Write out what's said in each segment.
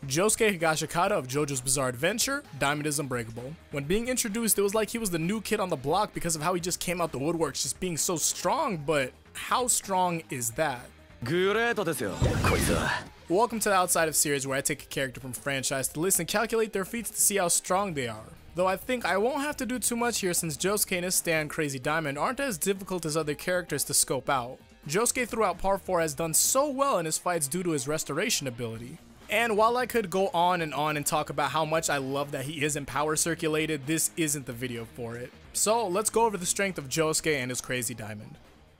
Josuke Higashikata of JoJo's Bizarre Adventure, Diamond is Unbreakable. When being introduced, it was like he was the new kid on the block because of how he just came out the woodworks just being so strong, but how strong is that? Welcome to the Outside of series where I take a character from a franchise to list and calculate their feats to see how strong they are. Though I think I won't have to do too much here since Josuke and his stand Crazy Diamond aren't as difficult as other characters to scope out. Josuke throughout Part 4 has done so well in his fights due to his restoration ability. And while I could go on and talk about how much I love that he isn't power circulated, this isn't the video for it. So let's go over the strength of Josuke and his Crazy Diamond.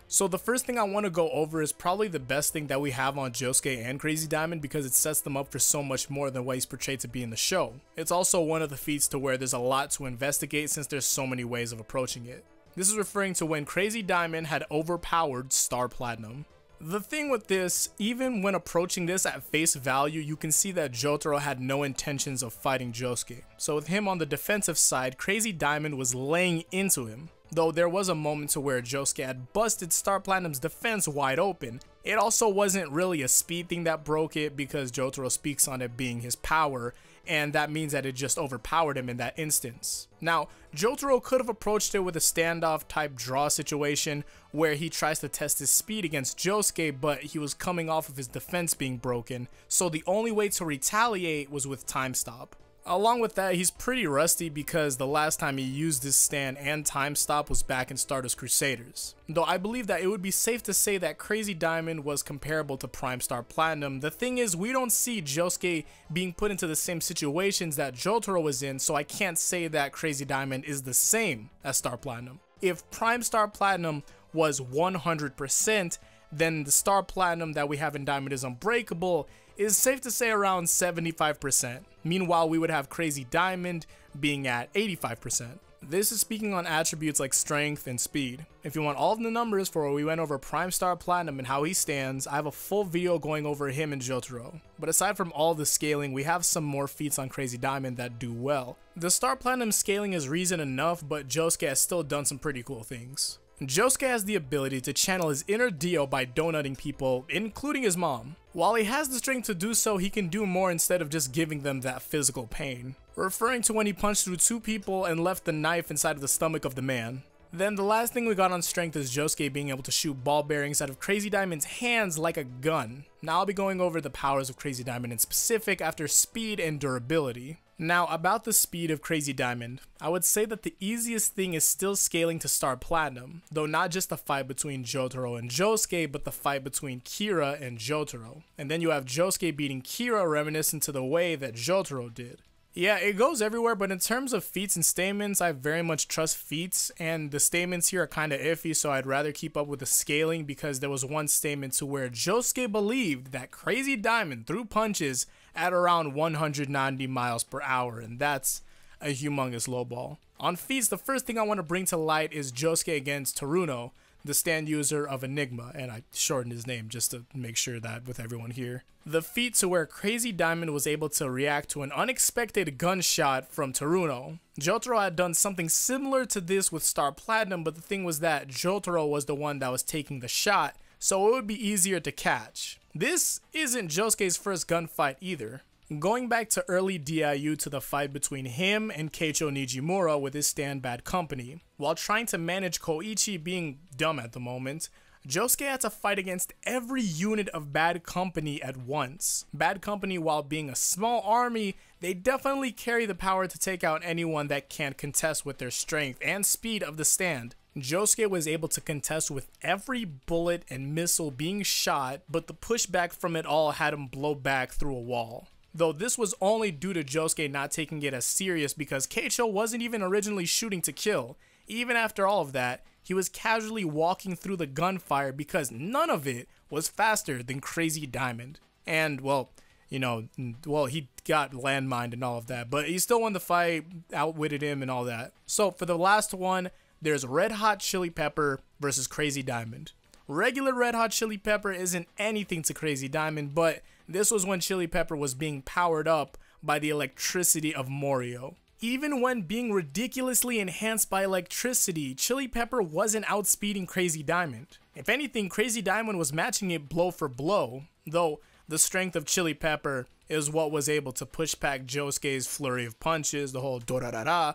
So the first thing I want to go over is probably the best thing that we have on Josuke and Crazy Diamond because it sets them up for so much more than what he's portrayed to be in the show. It's also one of the feats to where there's a lot to investigate since there's so many ways of approaching it. This is referring to when Crazy Diamond had overpowered Star Platinum. The thing with this, even when approaching this at face value, you can see that Jotaro had no intentions of fighting Josuke. So with him on the defensive side, Crazy Diamond was laying into him. Though there was a moment to where Josuke had busted Star Platinum's defense wide open. It also wasn't really a speed thing that broke it because Jotaro speaks on it being his power, and that means that it just overpowered him in that instance. Now, Jotaro could have approached it with a standoff type draw situation where he tries to test his speed against Josuke, but he was coming off of his defense being broken, so the only way to retaliate was with time stop. Along with that, he's pretty rusty because the last time he used this stand and time stop was back in Stardust Crusaders. Though I believe that it would be safe to say that Crazy Diamond was comparable to Prime Star Platinum, the thing is we don't see Josuke being put into the same situations that Jotaro was in, so I can't say that Crazy Diamond is the same as Star Platinum. If Prime Star Platinum was 100%, then the Star Platinum that we have in Diamond is Unbreakable is safe to say around 75%. Meanwhile, we would have Crazy Diamond being at 85%. This is speaking on attributes like strength and speed. If you want all of the numbers for where we went over Prime Star Platinum and how he stands, I have a full video going over him and Jotaro. But aside from all the scaling, we have some more feats on Crazy Diamond that do well. The Star Platinum scaling is reason enough, but Josuke has still done some pretty cool things. Josuke has the ability to channel his inner Dio by donutting people, including his mom. While he has the strength to do so, he can do more instead of just giving them that physical pain. Referring to when he punched through two people and left the knife inside of the stomach of the man. Then the last thing we got on strength is Josuke being able to shoot ball bearings out of Crazy Diamond's hands like a gun. Now I'll be going over the powers of Crazy Diamond in specific after speed and durability. Now about the speed of Crazy Diamond, I would say that the easiest thing is still scaling to Star Platinum, though not just the fight between Jotaro and Josuke, but the fight between Kira and Jotaro. And then you have Josuke beating Kira reminiscent to the way that Jotaro did. Yeah, it goes everywhere, but in terms of feats and statements, I very much trust feats, and the statements here are kind of iffy, so I'd rather keep up with the scaling because there was one statement to where Josuke believed that Crazy Diamond threw punches at around 190 miles per hour, and that's a humongous lowball. On feats, the first thing I want to bring to light is Josuke against Teruno, the stand user of Enigma, and I shortened his name just to make sure that with everyone here. The feat to where Crazy Diamond was able to react to an unexpected gunshot from Teruno. Jotaro had done something similar to this with Star Platinum, but the thing was that Jotaro was the one that was taking the shot, so it would be easier to catch. This isn't Josuke's first gunfight either. Going back to early DIU to the fight between him and Keicho Nijimura with his stand Bad Company. While trying to manage Koichi being dumb at the moment, Josuke had to fight against every unit of Bad Company at once. Bad Company, while being a small army, they definitely carry the power to take out anyone that can't contest with their strength and speed of the stand. Josuke was able to contest with every bullet and missile being shot, but the pushback from it all had him blow back through a wall. Though this was only due to Josuke not taking it as serious because Keicho wasn't even originally shooting to kill. Even after all of that, he was casually walking through the gunfire because none of it was faster than Crazy Diamond. And well, he got landmined and all of that, but he still won the fight, outwitted him and all that. So for the last one, there's Red Hot Chili Pepper versus Crazy Diamond. Regular Red Hot Chili Pepper isn't anything to Crazy Diamond, but this was when Chili Pepper was being powered up by the electricity of Morio. Even when being ridiculously enhanced by electricity, Chili Pepper wasn't outspeeding Crazy Diamond. If anything, Crazy Diamond was matching it blow for blow, though The strength of Chili Pepper is what was able to push back Josuke's flurry of punches, the whole dorarara,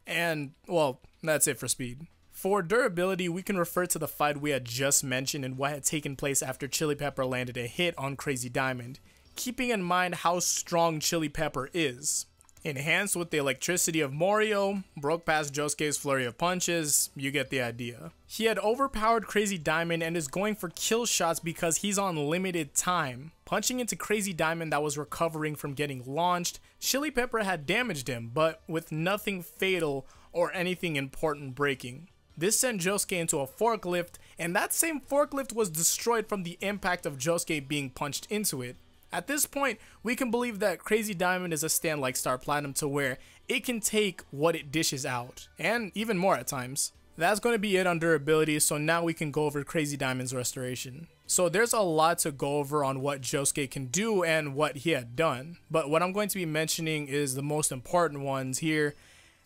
and, well, that's it for speed. For durability, we can refer to the fight we had just mentioned and what had taken place after Chili Pepper landed a hit on Crazy Diamond, keeping in mind how strong Chili Pepper is. Enhanced with the electricity of Morio, broke past Josuke's flurry of punches, you get the idea. He had overpowered Crazy Diamond and is going for kill shots because he's on limited time. Punching into Crazy Diamond that was recovering from getting launched, Chili Pepper had damaged him, but with nothing fatal or anything important breaking. This sent Josuke into a forklift, and that same forklift was destroyed from the impact of Josuke being punched into it. At this point, we can believe that Crazy Diamond is a stand like Star Platinum to where it can take what it dishes out, and even more at times. That's going to be it on durability, so now we can go over Crazy Diamond's restoration. So there's a lot to go over on what Josuke can do and what he had done, but what I'm going to be mentioning is the most important ones here,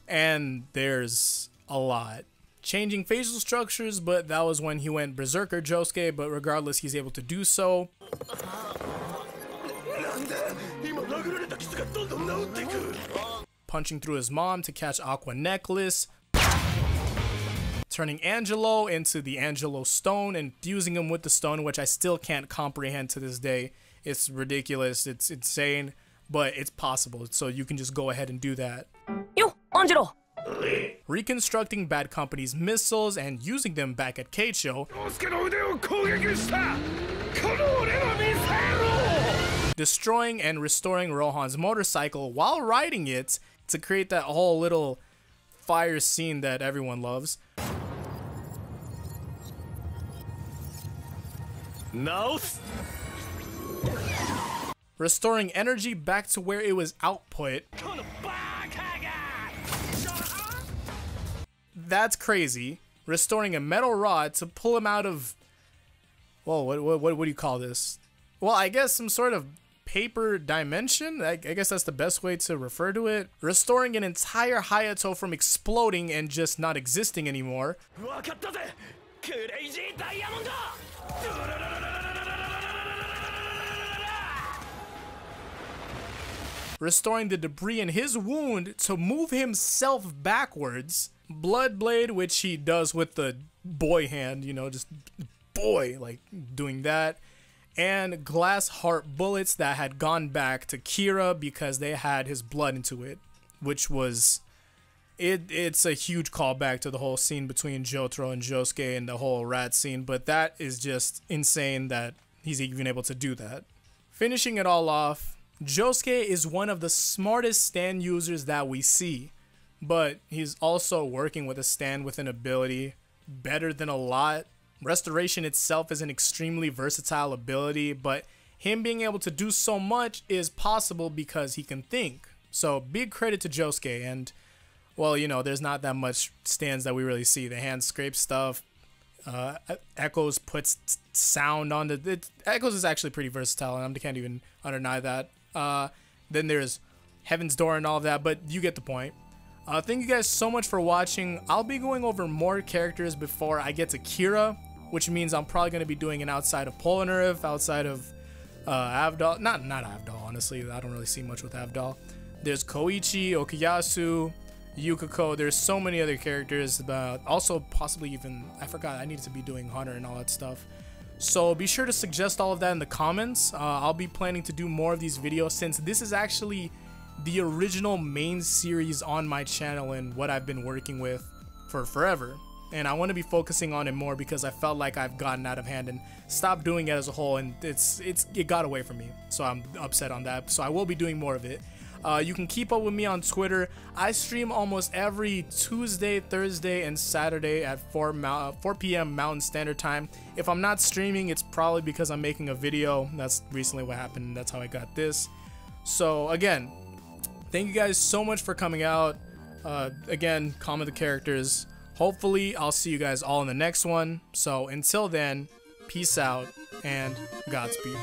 and there's a lot. Changing facial structures, but that was when he went Berserker Josuke, but regardless, he's able to do so. Punching through his mom to catch Aqua Necklace. Turning Angelo into the Angelo Stone and fusing him with the stone, which I still can't comprehend to this day. It's ridiculous, it's insane, but it's possible, so you can just go ahead and do that. Yo, Angelo! Reconstructing Bad Company's missiles and using them back at Keicho. Destroying and restoring Rohan's motorcycle while riding it to create that whole little fire scene that everyone loves. Restoring energy back to where it was output. That's crazy. Restoring a metal rod to pull him out of, well, what do you call this? Well, I guess some sort of paper dimension? I guess that's the best way to refer to it. Restoring an entire Hayato from exploding and just not existing anymore. Restoring the debris in his wound to move himself backwards. Bloodblade, which he does with the boy hand, you know, just boy, like doing that. And glass heart bullets that had gone back to Kira because they had his blood into it, which was, it's a huge callback to the whole scene between Jotaro and Josuke and the whole rat scene, but that is just insane that he's even able to do that. Finishing it all off, Josuke is one of the smartest stand users that we see, but he's also working with a stand with an ability better than a lot. Restoration itself is an extremely versatile ability, but him being able to do so much is possible because he can think. So big credit to Josuke, and well, you know, there's not that much stands that we really see. The hand scrape stuff, Echoes puts sound on the, Echoes is actually pretty versatile, and I can't even deny that. Then there's Heaven's Door and all of that, but you get the point. Thank you guys so much for watching. I'll be going over more characters before I get to Kira, which means I'm probably going to be doing an outside of Polnareff, outside of Avdol. Not Avdol, honestly. I don't really see much with Avdol. There's Koichi, Okuyasu, Yukiko. There's so many other characters, but also possibly even, I forgot, I needed to be doing Hunter and all that stuff. So be sure to suggest all of that in the comments. I'll be planning to do more of these videos since this is actually the original main series on my channel and what I've been working with for forever. And I want to be focusing on it more because I felt like I've gotten out of hand and stopped doing it as a whole, and it got away from me. So I'm upset on that. So I will be doing more of it. You can keep up with me on Twitter. I stream almost every Tuesday, Thursday, and Saturday at 4 p.m. Mountain Standard Time. If I'm not streaming, it's probably because I'm making a video. That's recently what happened. That's how I got this. So again, thank you guys so much for coming out. Again, comment the characters. Hopefully, I'll see you guys all in the next one. So until then, peace out and Godspeed.